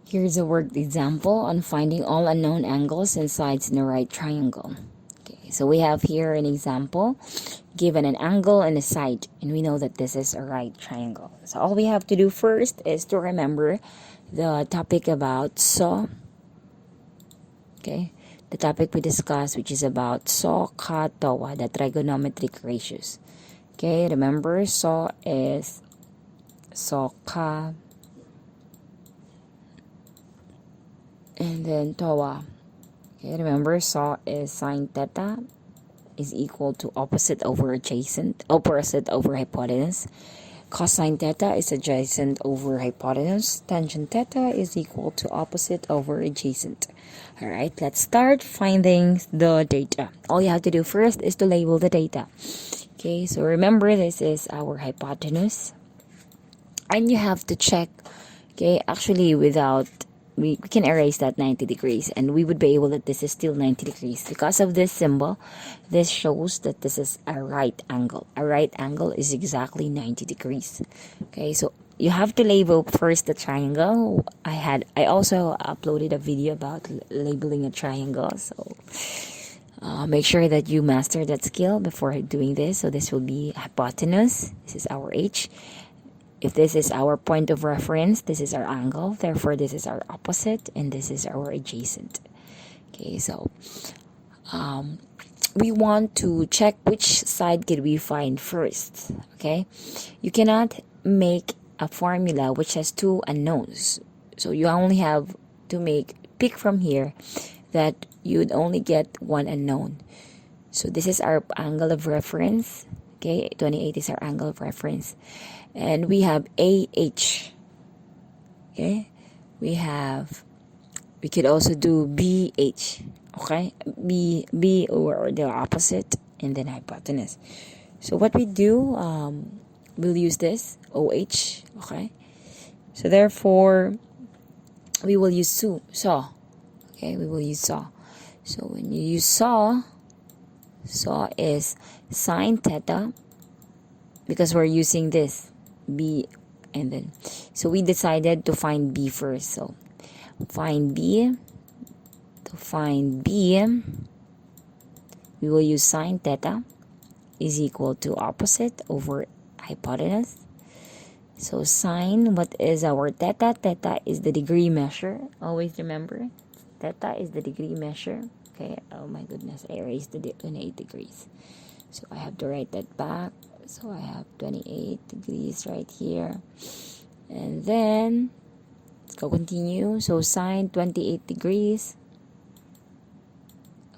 Here's a worked example on finding all unknown angles and sides in a right triangle. Okay, so we have here an example given an angle and a side, and we know that this is a right triangle. So all we have to do first is to remember the topic about saw. Okay, the topic we discussed, which is about saw, ka, tawa, the trigonometric ratios. Okay, remember saw is saw ka, and then tawa. Okay, remember saw is sine theta is equal to opposite over hypotenuse. Cosine theta is adjacent over hypotenuse. Tangent theta is equal to opposite over adjacent. Alright, let's start finding the data. All you have to do first is to label the data. Okay, so remember this is our hypotenuse. And you have to check, okay, actually without, we can erase that 90 degrees and we would be able that this is still 90 degrees. Because of this symbol, this shows that this is a right angle. A right angle is exactly 90 degrees. Okay, so you have to label first the triangle. I also uploaded a video about labeling a triangle, so make sure that you master that skill before doing this. So this will be hypotenuse. This is our H. If this is our point of reference, this is our angle. Therefore, this is our opposite, and this is our adjacent. Okay, so we want to check which side can we find first. Okay, you cannot make a formula which has two unknowns. So you only have to pick from here that you'd only get one unknown. So this is our angle of reference. Okay, 28 is our angle of reference. And we have AH. Okay, we could also do BH. Okay, B or the opposite, and then hypotenuse. So what we do, we'll use this OH. Okay, so therefore we will use saw. Okay, we will use saw. So when you use saw is sine theta, because we're using this B, and then so we decided to find B first. So find B. To find B, we will use sine theta is equal to opposite over hypotenuse. So sine, what is our theta? Theta is the degree measure. Always remember, theta is the degree measure. Okay, oh my goodness, I erased the 28 degrees. So I have to write that back. So I have 28 degrees right here. And then, let's go continue. So sine 28 degrees,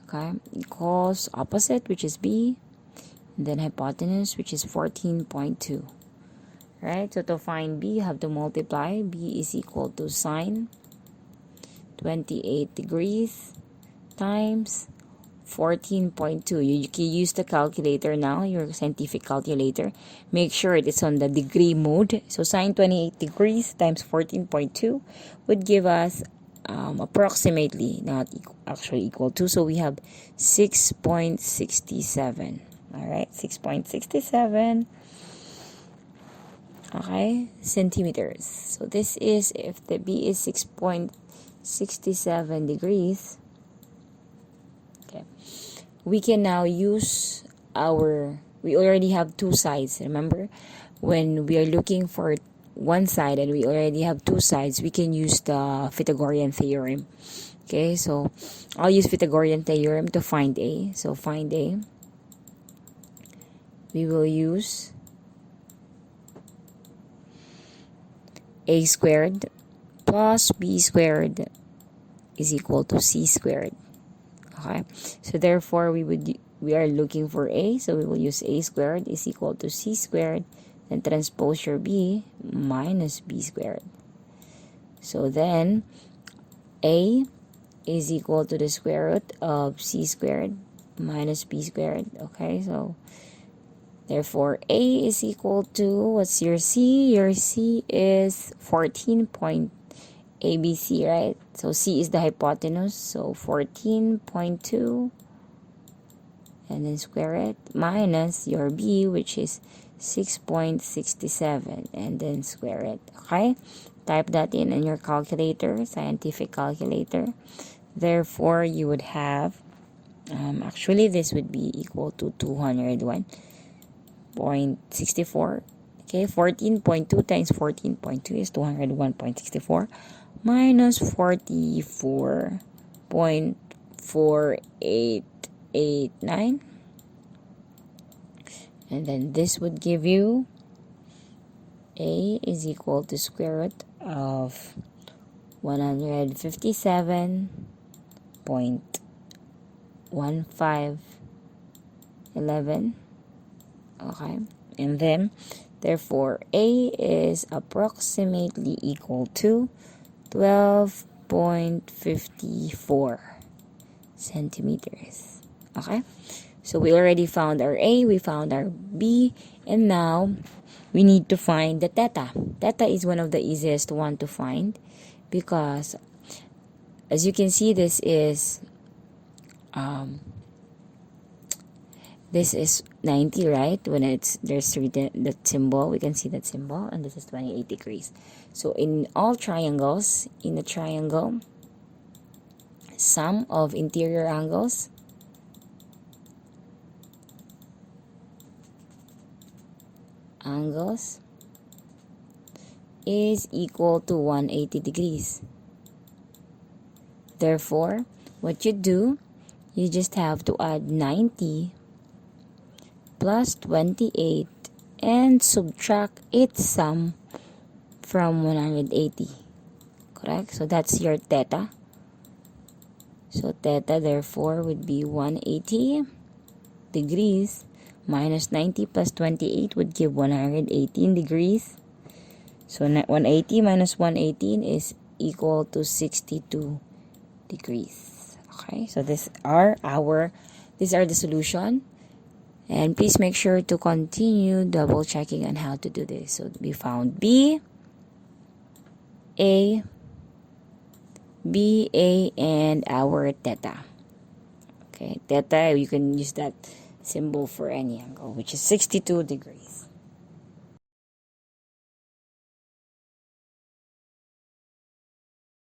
okay, equals opposite, which is B, and then hypotenuse, which is 14.2. Right, so to find B, you have to multiply. B is equal to sine 28 degrees times 14.2. You can use the calculator now, your scientific calculator. Make sure it is on the degree mode. So sine 28 degrees times 14.2 would give us approximately, not actually equal to, so we have 6.67. Alright, 6.67. Okay, centimeters. So this is, if the B is 6.67 degrees, okay, we can now use we already have two sides. Remember, when we are looking for one side and we already have two sides, we can use the Pythagorean theorem. Okay, so I'll use Pythagorean theorem to find A. So find A, we will use A squared plus B squared is equal to C squared. Okay, so therefore we are looking for A, so we will use A squared is equal to C squared, then transpose your B minus B squared. So then A is equal to the square root of C squared minus B squared. Okay, so therefore A is equal to, what's your C? Your C is 14 point ABC, right? So C is the hypotenuse, so 14.2, and then square it, minus your B, which is 6.67, and then square it. Okay, type that in your calculator, scientific calculator. Therefore, you would have, actually this would be equal to 201.64. Okay, 14.2 times 14.2 is 201.64 minus 44.4889. And then this would give you A is equal to square root of 157.1511. Okay, and then therefore A is approximately equal to 12.54 centimeters. Okay, so we already found our A, we found our B, and now we need to find the theta. Theta is one of the easiest one to find because as you can see, this is 90, right? When there's written that symbol, we can see that symbol, and this is 28 degrees. So in all triangles, in the triangle, sum of interior angles is equal to 180 degrees. Therefore, what you do, you just have to add 90 plus 28 and subtract its sum from 180. Correct? So that's your theta. So theta therefore would be 180 degrees minus 90 plus 28 would give 118 degrees. So 180 minus 118 is equal to 62 degrees. Okay, so these are the solution. And please make sure to continue double checking on how to do this. So we found B, A, and our theta. Okay, theta, you can use that symbol for any angle, which is 62 degrees.